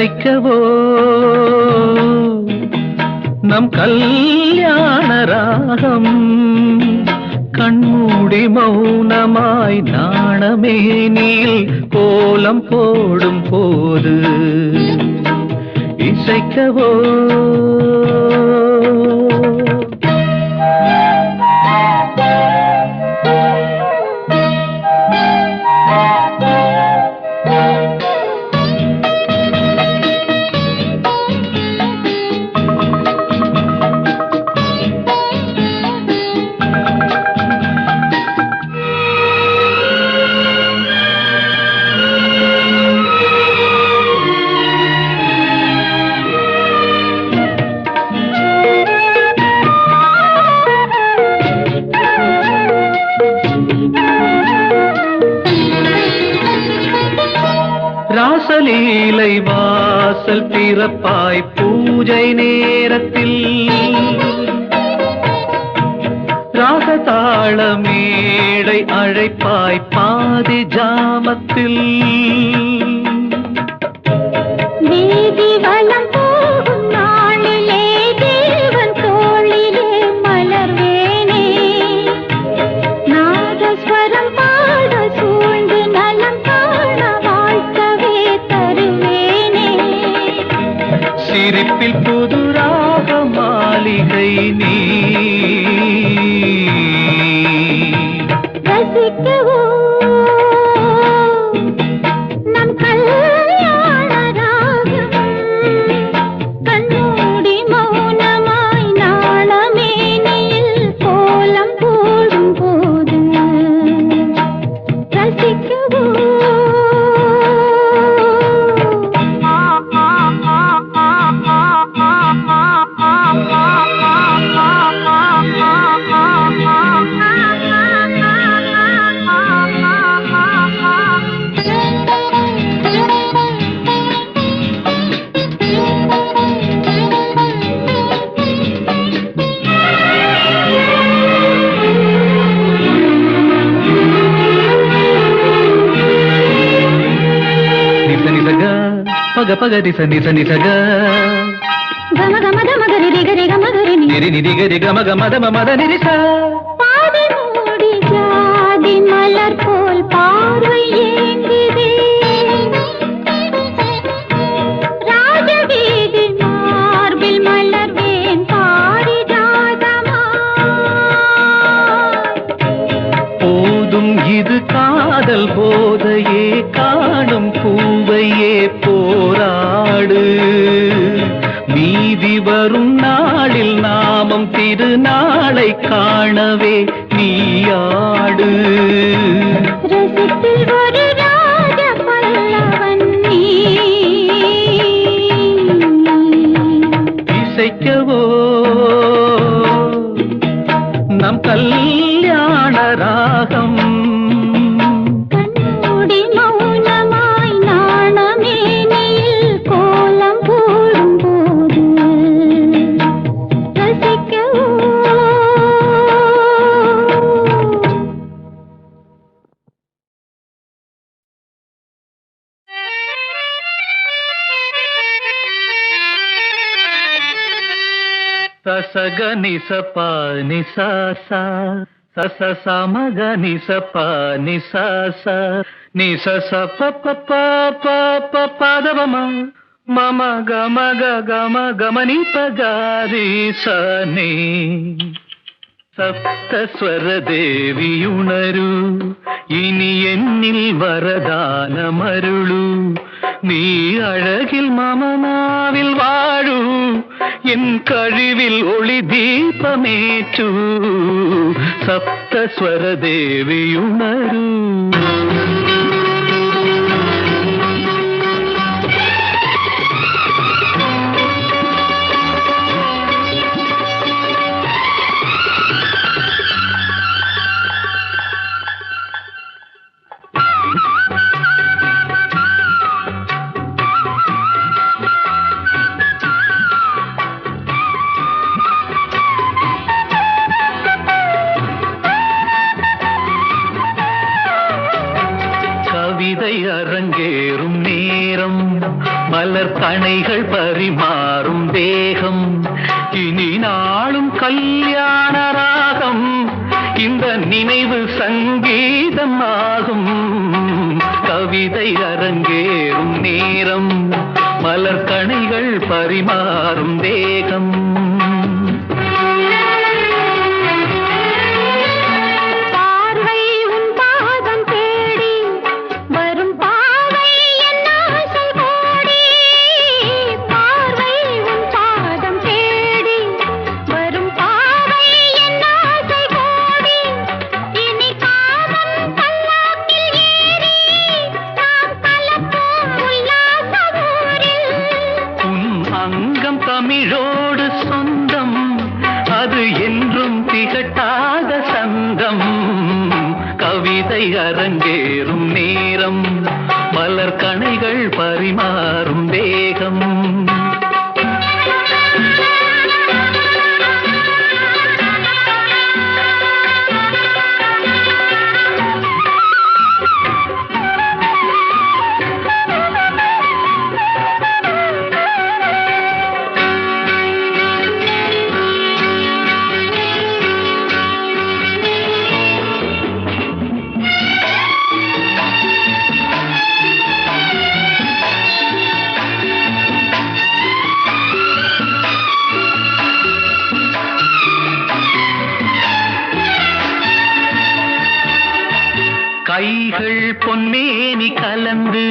இசைக்கவோ நம் கல்யாண ராகம் கண்மூடி மௌனமாய் நாணமேனில் கோலம் போடும் போது இசைக்கவோ ராசலீலை வாசல் திறப்பாய் பூஜை நேரத்தில் ராகதாள மேடை அழைப்பாய் பாதி ஜாமத்தில் வீதி வலம் போகும் நாளிலே தேவன் தோளிலே மலர்வேனே நாதஸ்வரம் பாட சூழ்ந்து நலம் காண வாழ்க்கவே தருவேனே சிரிப்பில் புது ராக மாளிகை நீ ரசிக்கவோ நம் கல்யாண ராகம் கண்மூடி மௌனமாய் நாளமேனியில் கோலம் போடும் போது ரசிக்கவோ పగ పగ దిశ నిస నిసగ గమ గమ గమ గరి రి గరి గమ గరి నిరి నిరి గరి గమ గమ దమ మద నిరిస பாதி மூடி ஜாதி மலர் போல் பார்வை ஏங்குதே ராஜவீதி மார்பில் மலர்வேன் பாரிஜாதமா போதும் இது காதல் போதையே காணும் பூவையே போராடு மீதி வரும் நாளில் நாமம் திருநாளை காணவே நீயாடு ரசித்தில் ஒரு ராஜ பல்லவன் நீ இசைக்கவோ நம் கல்யாண ராகம் கண்மூடி மௌனமாய் நாணமேனியில் கோலம் போடும் போது ரசிக்கவோ ససగ నిస ప నిస స సస సమగ నిస ప నిస స నిస స ప ప ప ప ప పదవమ మమ గమ గ గమ గమని ప గారి స ని സപ്തസ്വര ദേവിയുണരൂ ഇനി എന്നിൽ വരദാനമരുളൂ നീ അഴകിൽ മമനാവിൽ വാഴൂ എൻ കഴിവിൽ ഒളി ദീപമേറ്റൂ സപ്തസ്വര ദേവിയുണരൂ மலர் கணைகள் பரிமாறும் தேகம் இனி நாளும் கல்யாண ராகம் இந்த நினைவு சங்கீதம் ஆகும் கவிதை அரங்கேறும் நேரம் மலர் கணைகள் பரிமாறும் தேகம் தமிழோடு சொந்தம் அது என்றும் திகட்டாத சந்தம் கவிதை அரங்கேறும் நேரம் மலர் கணைகள் பரிமாறும் தேகம் கைகள் பொன்னேனி கலந்து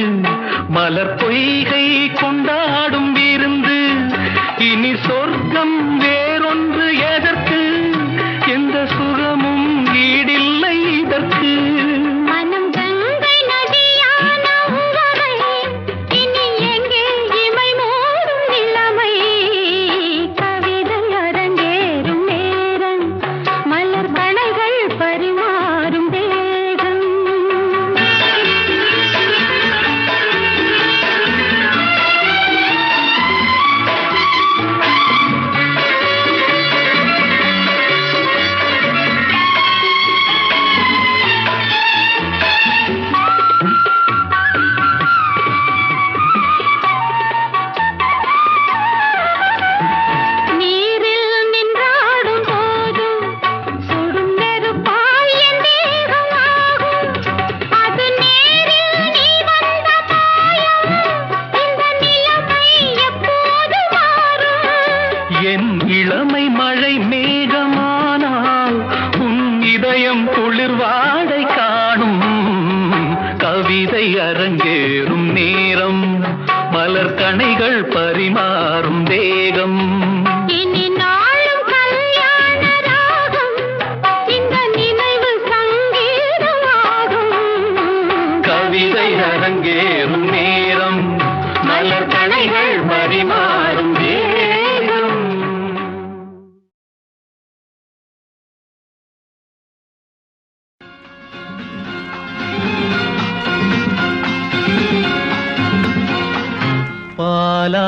மலர் பொய்கை கொண்டாடும் விருந்து இனி சொர்க்கம் வேறொன்று எதற்கு எந்த சுகமும் ஈடில்லை இதற்கு மனம் கங்கை நதியான உறவை இனி எங்கே இமை மூடும் நிலைமை கவிதை அரங்கேறும் நேரம் மலர் கணைகள் பரிமாறும் என் இளமை மழை மேகமானால் உன் இதயம் குளிர்வாடை காணும் கவிதை அரங்கேறும் நேரம் மலர் கணைகள் பரிமாறும் தேகம் இனி நாளும் கல்யாண ராகம் இந்த நினைவு சங்கீதமாகும் கவிதை அரங்கேறும் நேரம் மலர் கணைகள் பரிமாறும் தேகம்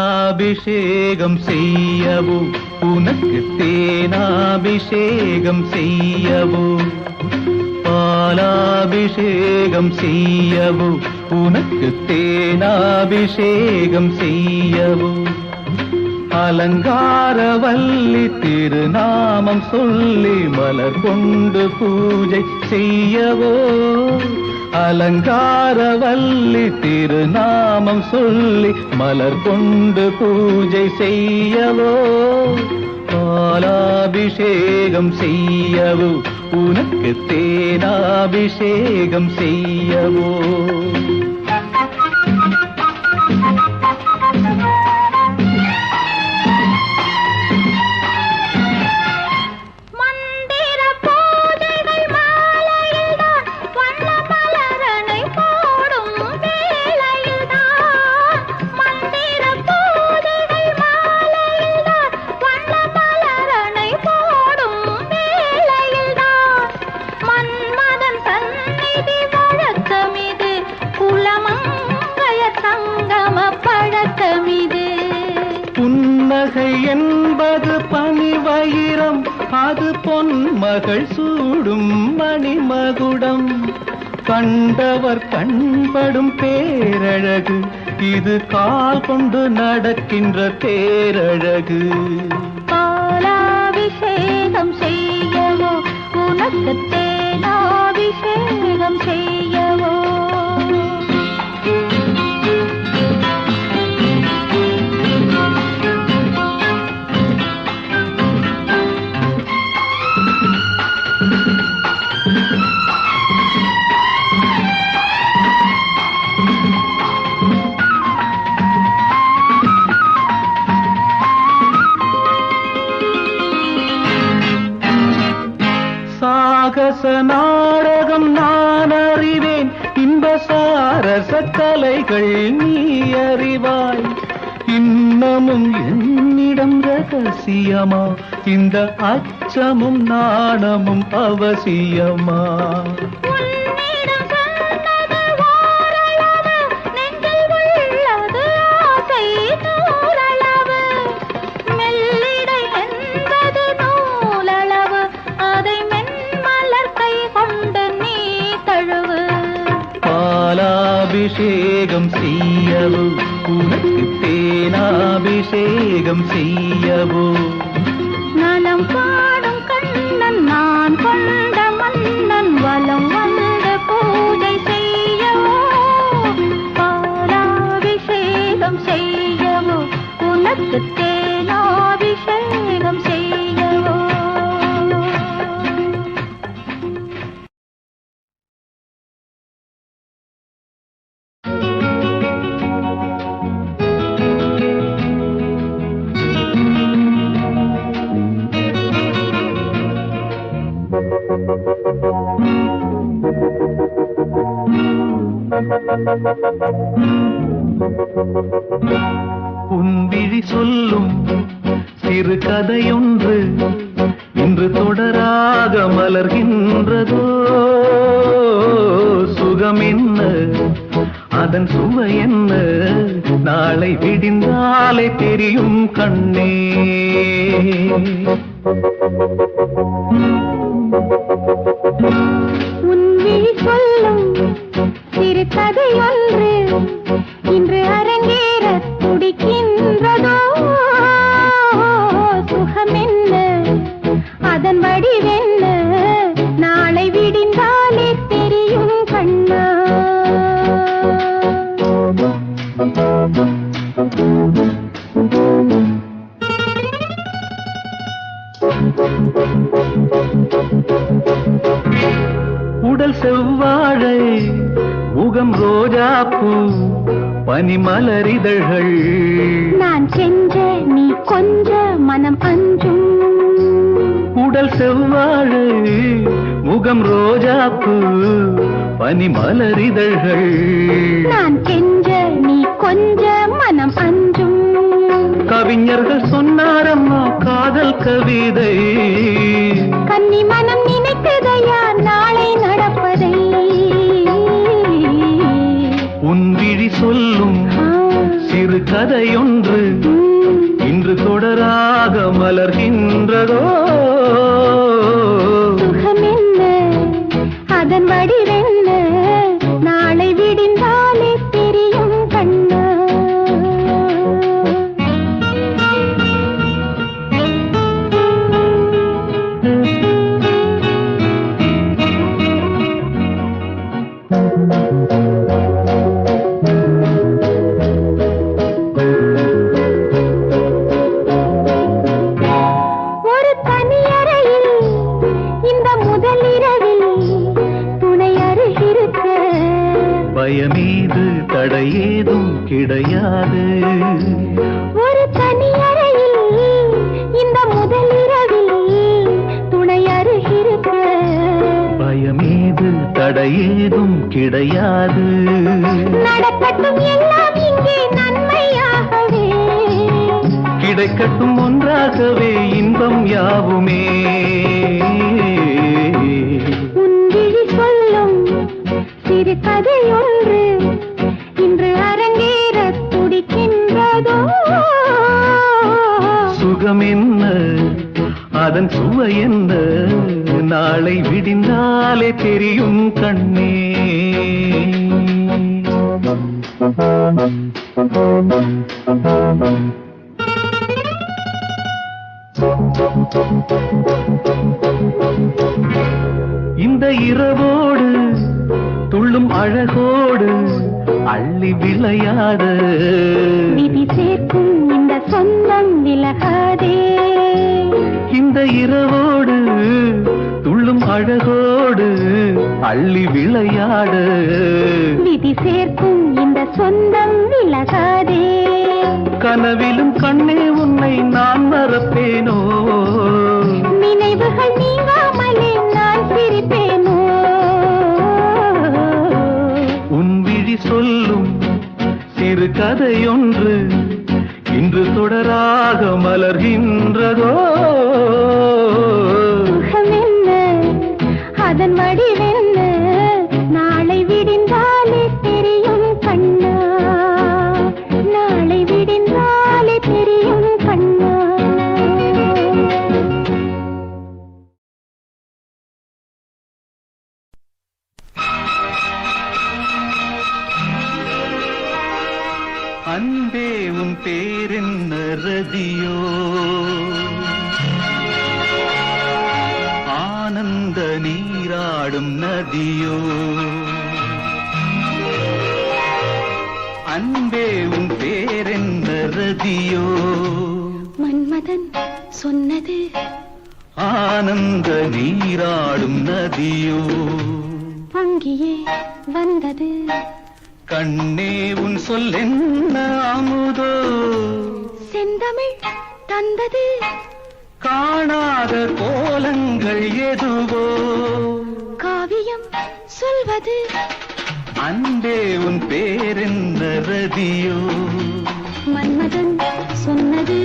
பாலாபிஷேகம் செய்யவோ உனக்கு தேனாபிஷேகம் செய்யவோ பாலாபிஷேகம் செய்யவோ உனக்கு தேனாபிஷேகம் செய்யவோ அலங்காரவல்லி திருநாமம் சொல்லி மலர் கொண்டு பூஜை செய்யவோ அலங்காரவல்லி திருநாமம் சொல்லி மலர் கொண்டு பூஜை செய்யவோ பாலாபிஷேகம் செய்யவோ உனக்கு தேனாபிஷேகம் செய்யவோ புன்னகை என்பது பனிவயிரம் அது பொன்மகள் சூடும் மணிமகுடம் கண்டவர் கண்படும் பேரழகு, இது கால் கொண்டு நடக்கின்ற தேரழகு. பாலாபிஷேகம் செய்யவோ உனக்கு தேனாபிஷேகம் செய்யவோ. சாகச நாடகம் நான் அறிவேன், இன்ப சாரச கலைகள் நீ அறிவாய். இன்னமும் என்னிடம் ரகசியமா, இந்த அச்சமும் நாணமும் அவசியமா? பாலாபிஷேகம் செய்யவோ உனக்கு தேனாபிஷேகம் செய்யவோ. நலம் பாடும் கண்ணன் நான் கொண்ட மன்னன் வலம் வந்து பூஜை செய்யவோ. பாலாபிஷேகம் செய்யவோ உனக்கு தேனாபிஷேகம் செய்யவோ. உன் விழி சொல்லும் சிறு கதையொன்று இன்று தொடராக மலர்கின்றதோ. சுகம் என்ன, அதன் சுவை என்ன, நாளை விடிந்தாலே தெரியும் கண்ணே. உன் விழி சொல்லும் சிறு கதையொன்று இன்று அரங்கேற துடிக்கின்றதோ. சுகம் என்ன, அதன் வடிவென்ன, நாளை விடிந்தாலே தெரியும் கண்ணா. உடல் செவ்வாழை, முகம் ரோஜாப்பூ, பனிமலரிதழ்கள். நான் செஞ்ச நீ கொஞ்ச மனம் அஞ்சும். உடல் செவ்வாழை, முகம் ரோஜாப்பூ, பனிமலரிதழ்கள். நான் செஞ்ச நீ கொஞ்ச மனம் அஞ்சும். கவிஞர்கள் சொன்னாரம்மா காதல் கவிதை, கன்னி மனம் நினைத்ததையா நாளை நடப்பதை. உன் விழி சொல்லும் சிறு கதையொன்று இன்று தொடராக மலர்கின்றதோ. சுகம் என்ன, அதன் வடிவென்ன, நாளை விடிந்தாலே தெரியும் கண்ணா. ஒரு தனியறையில் இந்த முதலிரவில் துணை அருகிருக்க பயமீது தடையேதும் கிடையாது. ஒரு தனியறையில் இந்த முதலிரவில் துணை அருகிருக்க பயமீது தடையேதும் கிடையாது. நடக்கட்டும் எல்லாம் இங்கே நன்மையாகவே, கிடைக்கட்டும் ஒன்றாகவே இன்பம் யாவுமே. உன் விழி சொல்லும் சிறு கதையொன்று இன்று அரங்கேற துடிக்கின்றதோ. சுகம் என்ன, அதன் சுவை சுவை என்ன நாளை விடிந்தாலே தெரியும் கண்ணே. இந்த இரவோடு துள்ளும் அழகோடு அள்ளி விளையாட விதி சேர்க்கும் இந்த சொந்தம் விலகாதே. இந்த இரவோடு துள்ளும் அழகோடு அள்ளி விளையாட விதி சேர்க்கும் இந்த சொந்தம் விலகாதே. கனவிலும் கண்ணே உன்னை நான் மறப்பேனோ, நினைவுகள் நீங்காமலே நான் சிரிப்பேனோ. உன் விழி சொல்லும் சிறு கதையொன்று இன்று தொடராக மலர்கின்றதோ. முகமென்ன அதன் வடிவென்ன நாளை விடிந்தாலே தெரியும் கண்ணா, நாளை விடிந்தாலே தெரியும் கண்ணா. அன்பே உன் பேரென்ன ரதியோ, ஆனந்த நீராடும் நதியோ. அன்பே உன் பேரென்ன ரதியோ, மன்மதன் சொன்னது ஆனந்த நீராடும் நதியோ. அங்கேயே வந்தது கண்ணே உன் சொல்லென்ன அமுதோ, செந்தமிழ் தந்தது காணாத கோலங்கள் எதுவோ. காவியம் சொல்வது அன்பே உன் பேரென்ன ரதியோ, மன்மதன் சொன்னது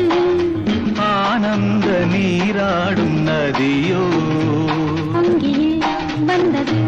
ஆனந்த நீராடும் நதியோ. அங்கேயே வந்தது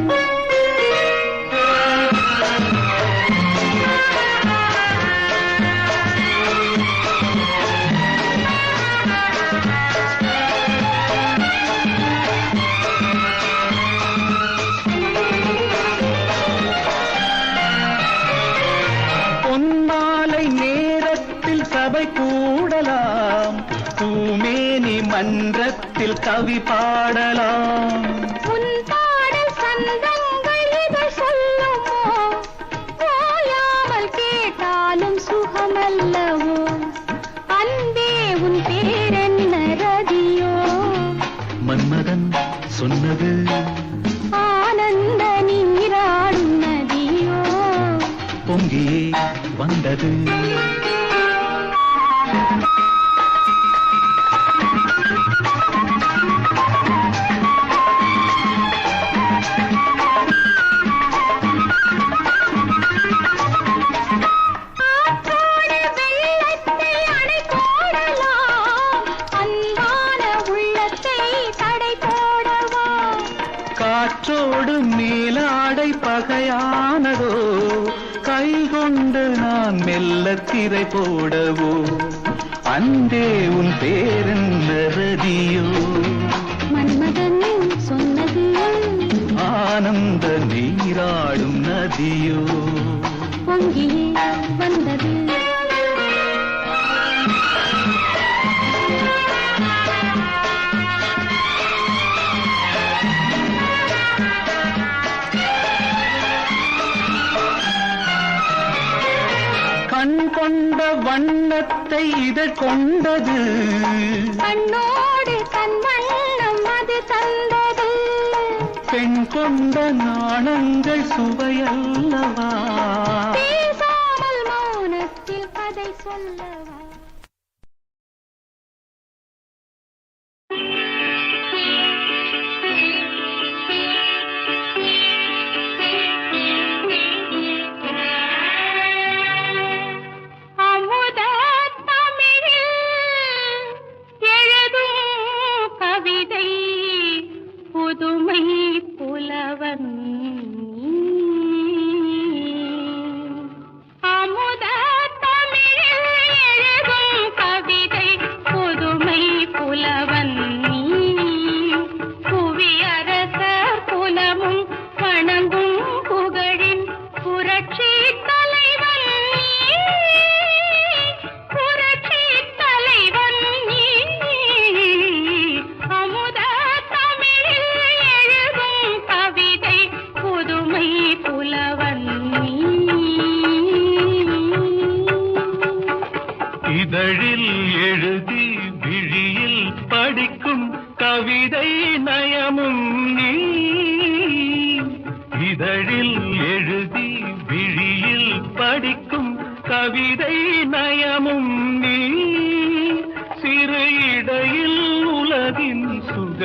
சபை கூடலாம், பூமேனி மன்றத்தில் கவி பாடலாம். உன் பாடல் சந்தங்கள் இதை சொல்லுமோ, ஓயாமல் கேட்டாலும் சுகமல்லவோ. அன்பே உன் பேரென்ன ரதியோ, மன்மதன் சொன்னது ஆனந்த நீராடும் நதியோ. பொங்கியே வந்தது காற்றோடு மேலாடை பகையானதோ, கை கொண்டு நான் மெல்ல திரை போடவோ. அன்பே உன் பேரென்ன ரதியோ, மன்மதன் சொன்னது ஆனந்த நீராடும் நதியோ. பொங்கியே வந்தது கண் கொண்ட வண்ணத்தை இதழ் கொண்டது, கண்ணோடு தன் வண்ணம் அது தந்தது. பெண் கொண்ட நாணங்கள் சுவையல்லவா, பேசாமல் மௌனத்தில் கதை சொல்லவா. புதுமை புலவன் அமுத தமிழில் எழுதும் கவிதை, புதுமை புலவன்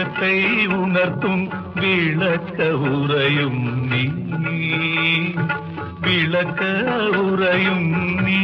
உலகத்தை உணர்த்தும் விளக்க உரையும் நீ, விளக்க உரையும் நீ.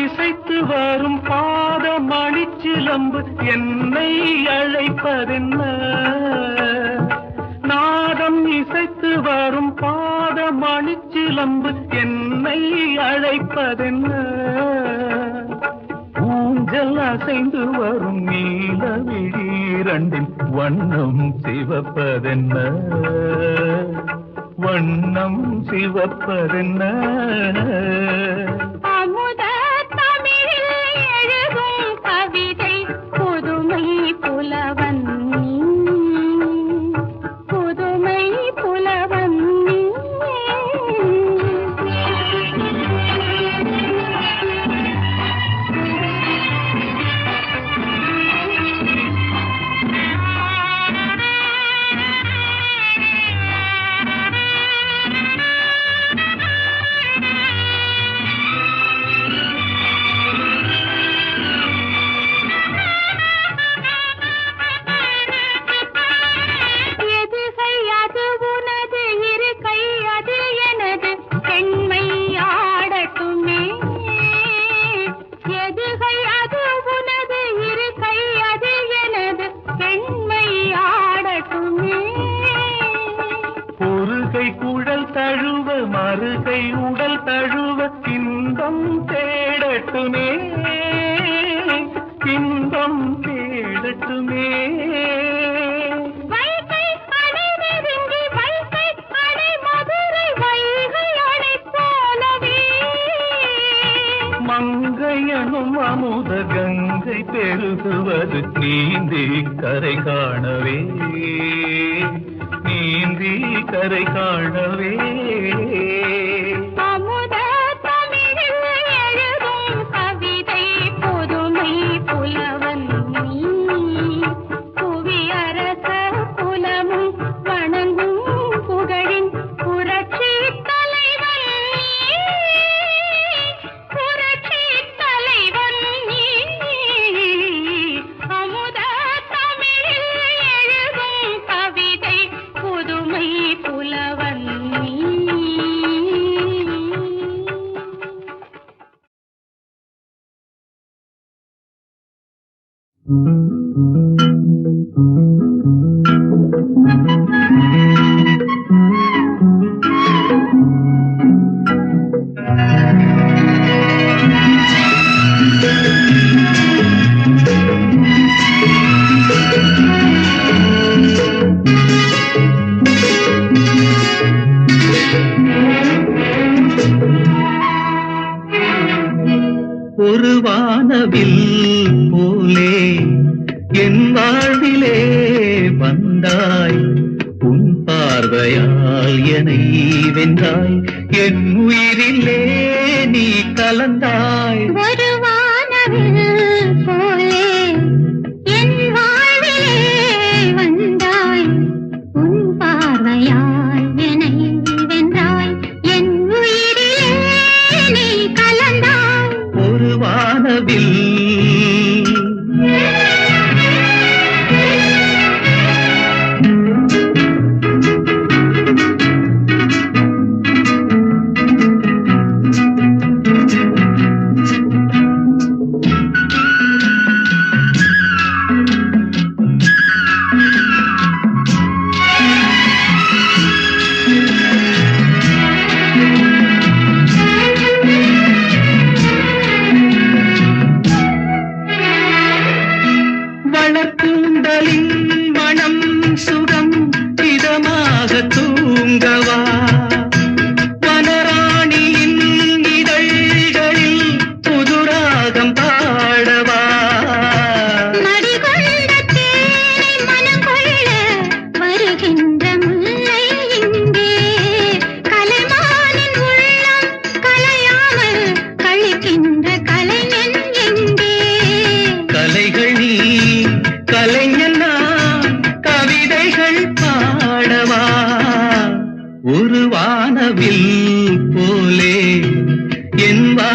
இசைத்து வரும் பாத மணிச்சிலம்பு என்னை அழைப்பதென்ன, நாதம் இசைத்து வரும் பாத மணிச்சிலம்பு என்னை அழைப்பதென்ன, ஊஞ்சல் அசைந்து வரும் நீல விழிரண்டின் வண்ணம் சிவப்பதென்ன, வண்ணம் சிவப்பதென்ன. புலவன் புதுமை புலவன் குழல் தழுவ மறுகை உடல் தழுவ இன்பம் தேடட்டுமே, இன்பம் தேடட்டுமே. மங்கையனும் அமுத கங்கை பெருகுவது நீந்தி கரை காணவே, நீந்தி கரை காணவே. அமுத தமிழில் எழுதும் கவிதை புதுமை புலவன் நீ, புவியரச புலமும் வணங்கும் புகழின் புரட்சி தலைவன் நீ, புரட்சி தலைவன் நீ. அமுத தமிழில் எழுதும் கவிதை புதுமை புலவன் நீ. ஒரு வானவில் போலே என் வாழ்விலே வந்தாய், உன் பார்வையால் என்னை வென்றாய், என் உயிரிலே நீ கலந்தாய். ஒரு வானவில் போலே என் வாழ்விலே வந்தாய், உன் பார்வையால் என்னை வென்றாய், என் உயிரிலே நீ கலந்தாய். ஒரு வானவில்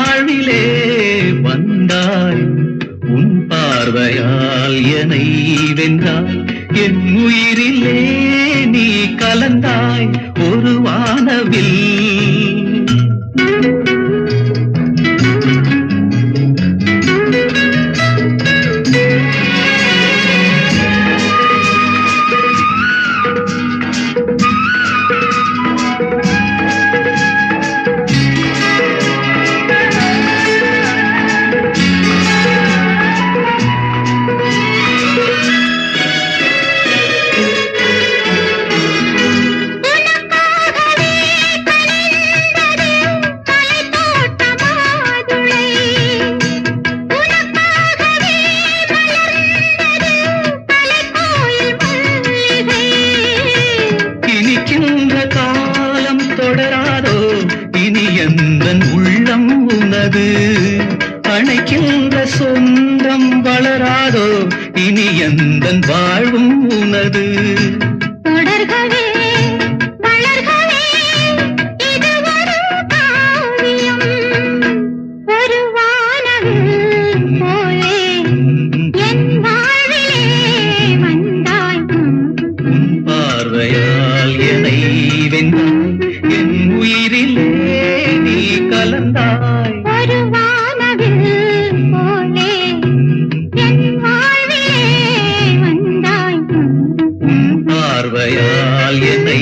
வாழ்விலே வந்தாய் உன் பார்வையால் என்னை வென்றாய் என் உயிரிலே நீ கலந்தாய் ஒரு வானவில் அணைக்கின்ற சொந்தம் வளராதோ இனி எந்தன் வாழ்வும் உனது தொடர்கவே வளர்கவே இது ஒரு காவியம் ஒரு வானவில் போலே என் வாழ்விலே வந்தாய் உன் பார்வையால் என்னை வென்றாய் என் உயிரிலே நீ கலந்தாய் ஒரு வானவில் போலே என் வாழ்விலே வந்தாய் உன் பார்வையால் என்னை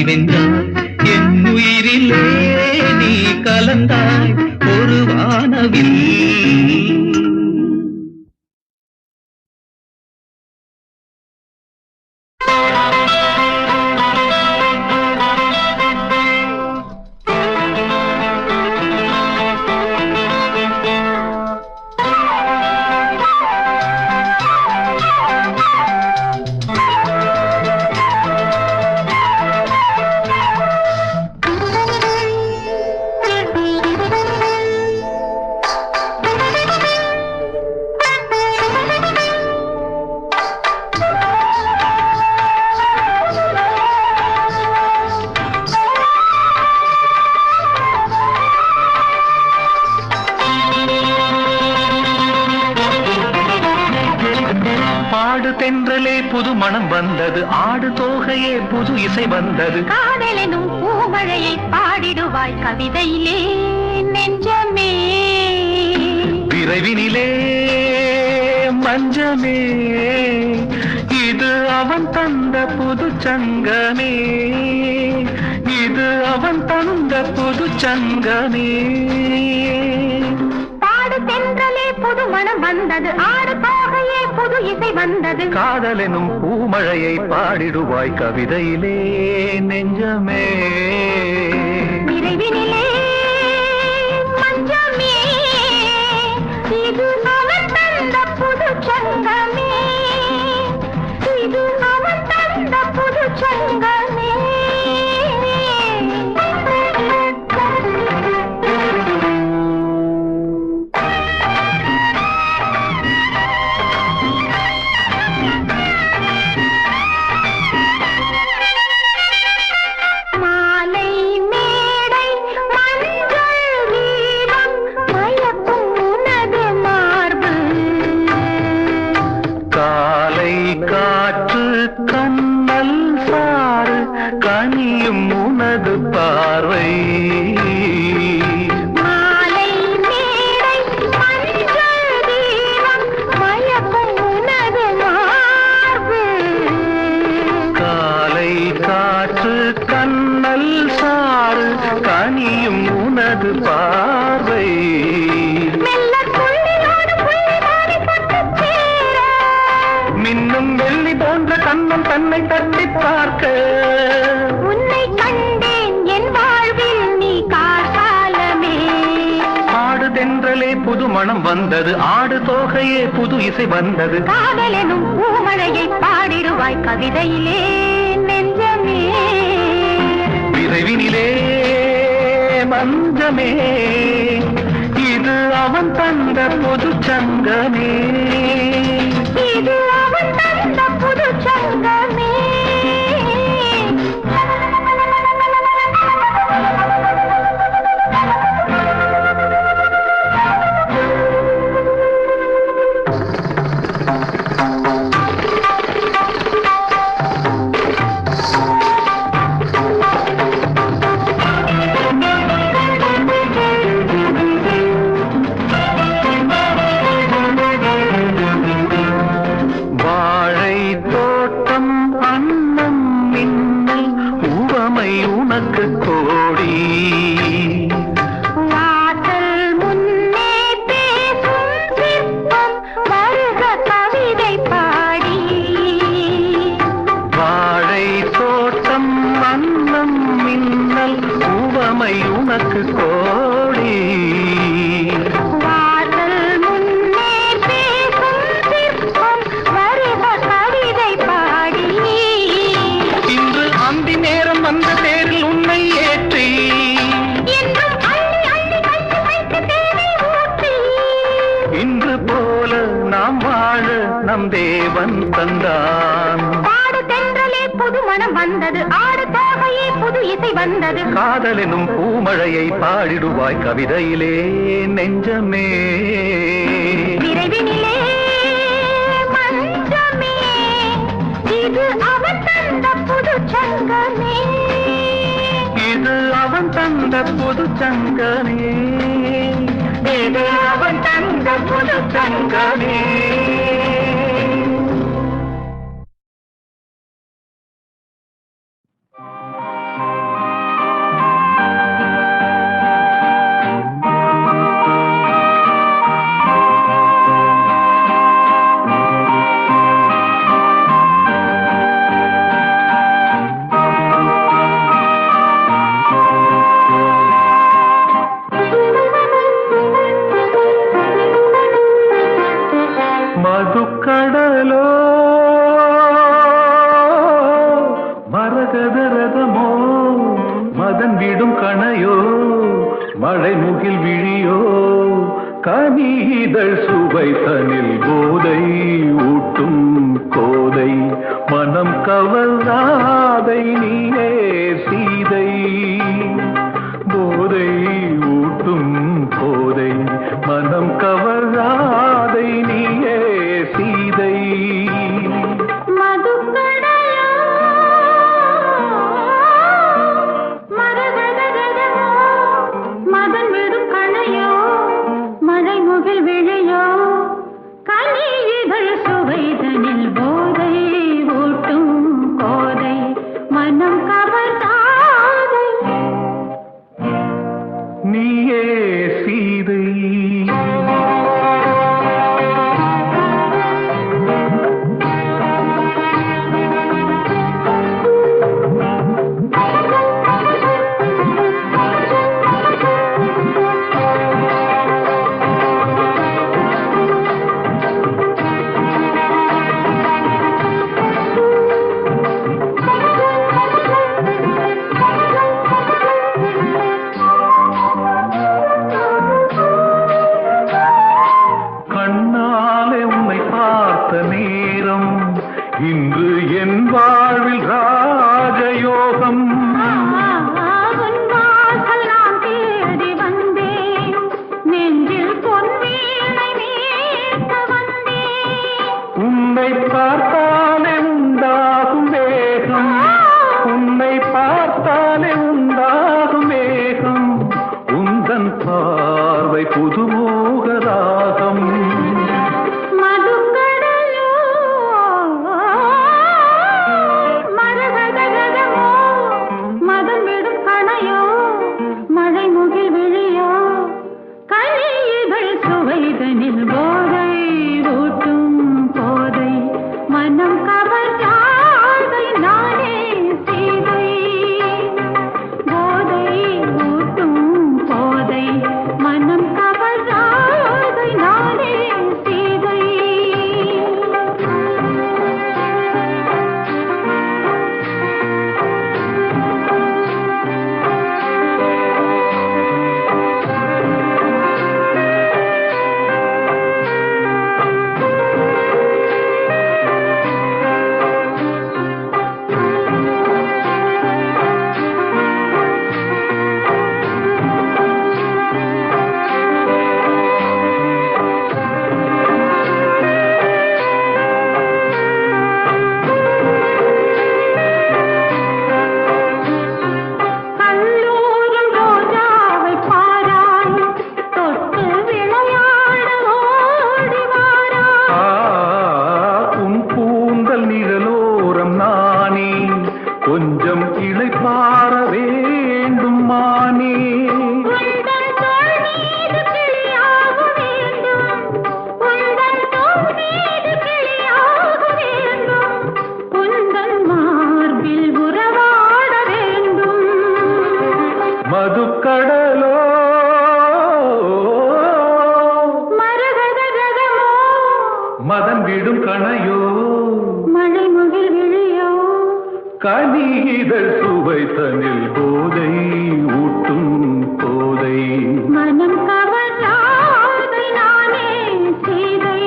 வென்றாய் என் உயிரிலே நீ கலந்தாய் ஒரு வானவில் தென்றலே புது மனம் வந்தது ஆடு தோகையே புது இசை வந்தது காதலெனும் பூமழையை பாடிடுவாய் கவிதையிலே நெஞ்சமே விரைவினிலே மஞ்சமே இது அவன் தந்த புது சங்கமே இது அவன் தந்த புது சங்கமே தென்றலே புது மனம் வந்தது ஆடு தோகையே புது இசை வந்தது காதலெனும் பூமழையை பாடிடுவாய் கவிதையிலே நெஞ்சமே விரைவினிலே மஞ்சமே இது அவன் தந்த புது சங்கமே இது அவன் தந்த புது சங்கமே தன்னை தட்டி பார்க்க உன்னை கண்டேன் என் வாழ்வில் நீ காலமே ஆடு தென்றலே புது மனம் வந்தது ஆடு தோகையே புது இசை வந்தது காதலெனும் பூமழையை பாடிடுவாய் கவிதையிலே நெஞ்சமே விரைவினிலே மஞ்சமே இது அவன் தந்த புது சங்கமே இது அவன் தந்த புது சங்கமே நம் தேவன் தந்தான். பாடு தென்றலே புது மனம் வந்தது, ஆடு தோகையே புது இசை வந்தது. காதலெனும் பூமழையை பாடிடுவாய் கவிதையிலே நெஞ்சமே. விரைவினிலே மஞ்சமே, இது அவன் தந்த புது சங்கமே. இது அவன் தந்த புது சங்கமே. இது அவன் தந்த புது சங்கமே. மதுக்கடலோ மரகதரதமோ மதன் விடும் கணையோ மழை முகில் விழியோ கனிதழ் சுவை தனில் போதை ஊட்டும் கோதை மனம் கவர்ந்தாதை நீயே சீதை. போதை ஊட்டும் கோதை மனம் கவர்ந்தாதை நீயே சீதை. மதன் விடும் கணையோ மழை முகில் விழியோ கனிதழ் சுவைதனில் போதை ஊட்டும் கோதை மனம் கவர்ந்தாதை நீயே சீதை. கண்ணாலே உன்னை பார்த்த நேரம் இன்று என் வாழ்வில் ராஜயோகம். நான் தேடி வந்தேன், நெஞ்சில் பொன்வீணை மீட்ட வந்தேன். உன்னை பார்த்தாலே உண்டாகும் வேகம், உன்னை பார்த்தாலே உண்டாகும் வேகம், உந்தன் பார்வை புதுமோகராகம். மதுக்கடலோ மரகதரதமோ மதன் விடும் கணையோ மழை முகில் விழியோ கனிதழ் சுவைதனில் போதை ஊட்டும் போதை மனம் கவர்ந்தாதை நானே சீதை. போதை ஊட்டும் போதை மனம் கவர்ந்தாதை நானே சீதை. கல்லூரும் ரோஜாவை பாராய், தொட்டு விளையாட ஓடி வாராய். உன் கூந்தல் நிழலோரம் நானே கொஞ்சம் இளைப்பாற வேண்டும் மானே. உந்தன் தோள் மீது கிளியாக வேண்டும், உந்தன் தோள் மீது கிளியாக வேண்டும், உந்தன் மார்பில் உறவாட வேண்டும். மதுக்கடலோ மரகதரதமோ மதன் விடும் கணையோ மழை முகில் விழியோ கனிதழ் சுவை தனில் போதை ஊட்டும் கோதை மனம் கவர்ந்தாதை நானே சீதை.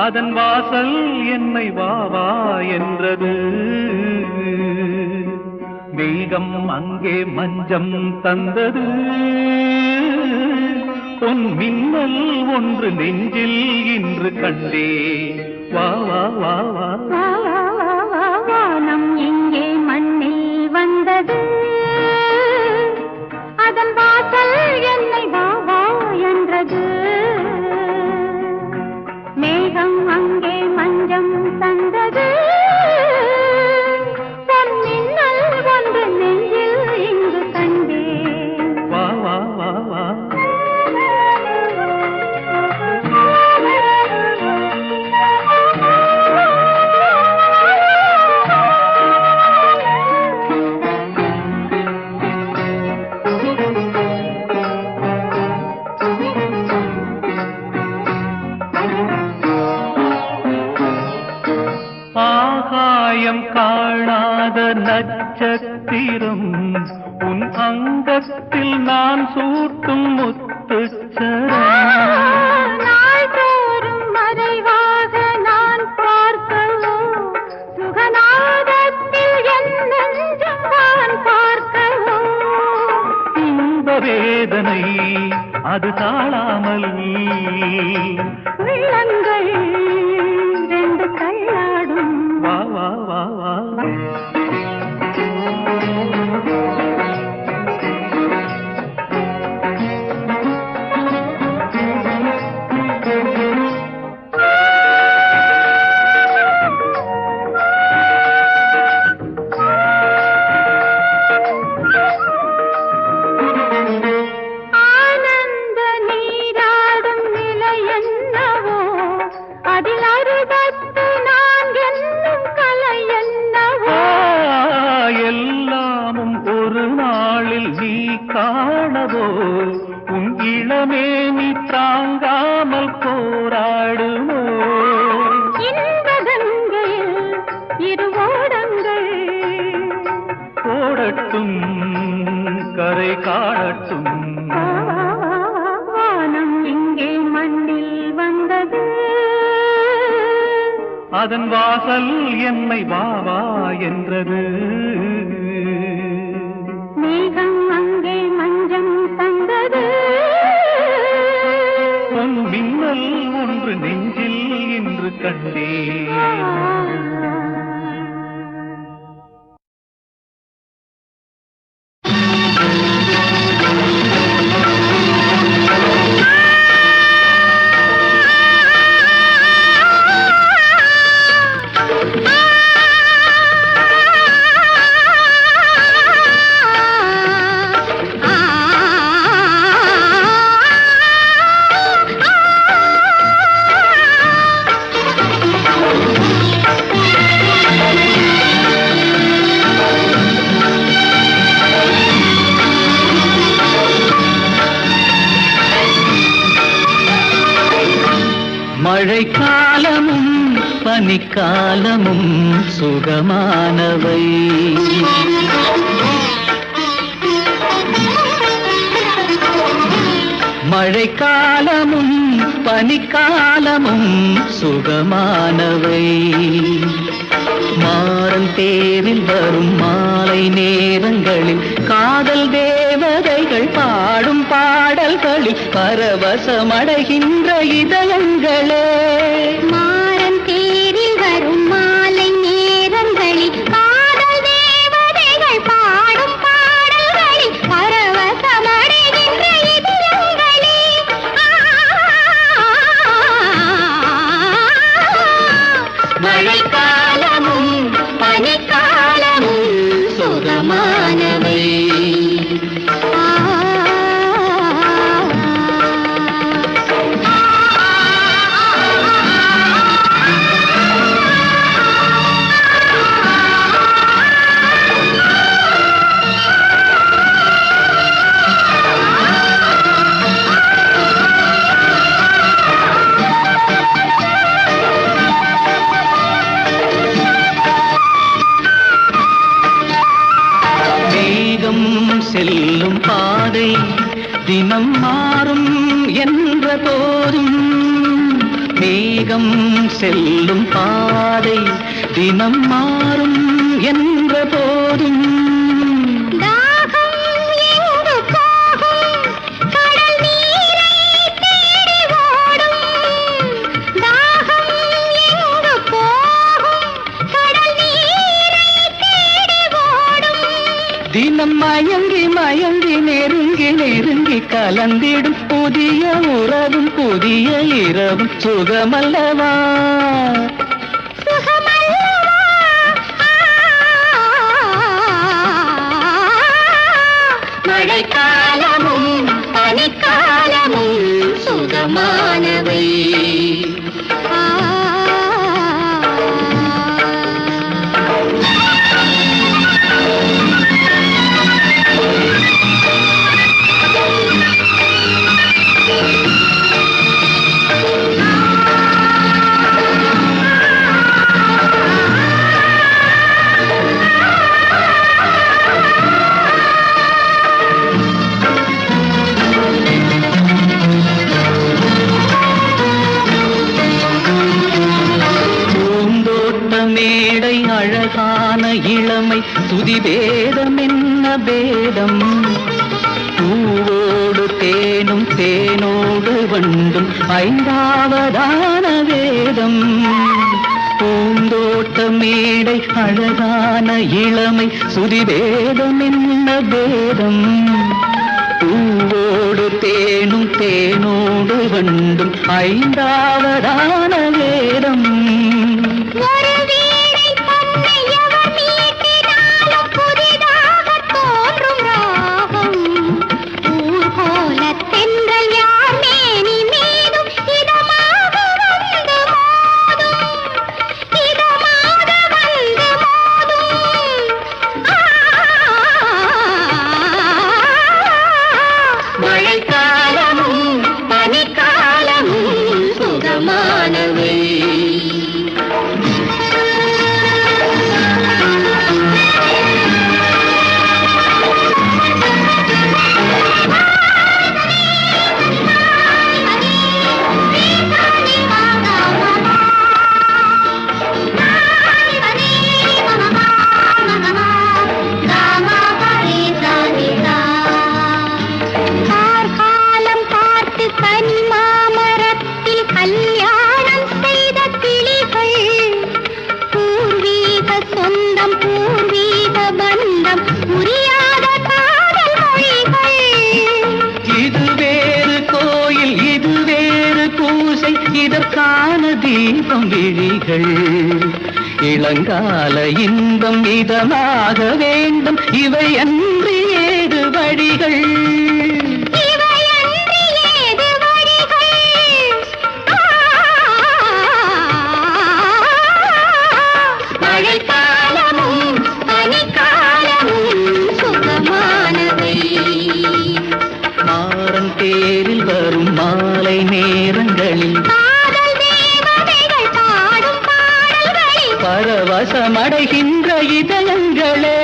அதன் வாசல் என்னை வா வா என்றது. மேகம் அங்கே மஞ்சம் தந்தது. பொன் மின்னல் ஒன்று நெஞ்சில் இன்று கண்டே. வா வா வா வா வானம் எங்கே மண்ணில் வந்தது. அதன் வாசல் என்னை வா வா என்றது. மேகம் அங்கே மஞ்சம் தந்தது. பொன் மின்னல் ஒன்று நெஞ்சில் இங்கு கண்டே. வா வா வா வா ஆகாயம் காணாத நட்சத்திரம் உன் அங்கத்தில் நான் சூட்டும் முத்துச்சரம். நாள்தோறும் மறைவாக நான் பார்க்கவோ, சுகநாதத்தில் என் நெஞ்சம் நான் பார்க்கவோ. இன்ப வேதனை அது தாழாமல் உள்ளங்கள் ரெண்டு தள்ளாடும். வா வா வா வா ஆனந்த நீராடும் நிலை என்னவோ, அதில் அறுபத்து நான்கு என்னும் கலை என்னவோ. எல்லாமும் ஒரு நாளில் நீ காணவோ. உன் இளமே நீ தாங்காமல் போராடுமோ. இன்பகங்கையில் இரு ஓடங்கள் ஓடட்டும் கரை காணட்டும். வானம் இங்கே மண்ணில் வந்தது. அதன் வாசல் என்னை வா வா என்றது. மேகம் அங்கே மஞ்சம் தந்தது. பொன் மின்னல் ஒன்று நெஞ்சில் இன்று கண்டே. மழைக்காலமும் பனிக்காலமும் சுகமானவை. மழைக்காலமும் பனிக்காலமும் சுகமானவை. மாறன் தேரில் வரும் மாலை நேரங்களில் காதல் தேவதைகள் பாடும் பாடல்களில் பரவசமடைகின்ற இதயங்களே. மாறன் தேரில் வரும் மாலை நேரங்களில் காதல் தேவதைகள் பாடும் பாடல்களில் பரவசமடைகின்ற இதயங்களே. மழைக்காலமும் பனிக்காலமும் சுகமானவை. செல்லும் பாதை தினம் மாறும் என்ற போதும் மேகம் செல்லும் பாதை தினம் மாறும் என்ற போதும் தாகம் எங்கு போகும் கடல் நீரை தேடி ஓடும் தாகம் எங்கு போகும் கடல் நீரை தேடி ஓடும் தினம் மயங்கி மயங்கி நெருங்கி நெருங்கி கலந்திடும் புதிய உறவும் புதிய இரவும் சுகமல்லவா மழைக்காலமும் பனிக்காலமும் சுகமானவை மேடை அழகான இளமை துதி பேதம் என்ன பேதம் பூவோடு தேனும் தேனோடு வண்டும் ஐந்தாவதான வேதம் பூந்தோட்ட மேடை அழகான இளமை சுதி பேதம் என்ன பேதம் பூவோடு தேனும் தேனோடு வண்டும் ஐந்தாவதான வேதம் மழைக்காலமும் பனிக்காலமும் சுகமானவை இதற்கான தீபம் விழிகள் இளங்கால இன்பம் இதமாக வேண்டும் இவை அன்றி ஏது வழிகள் மழைக்காலமும் பனிக்காலமும் சுகமானவை மாறன் தேரில் வரும் மாலை நேரங்களில் பரவசமடைகின்ற இதயங்களே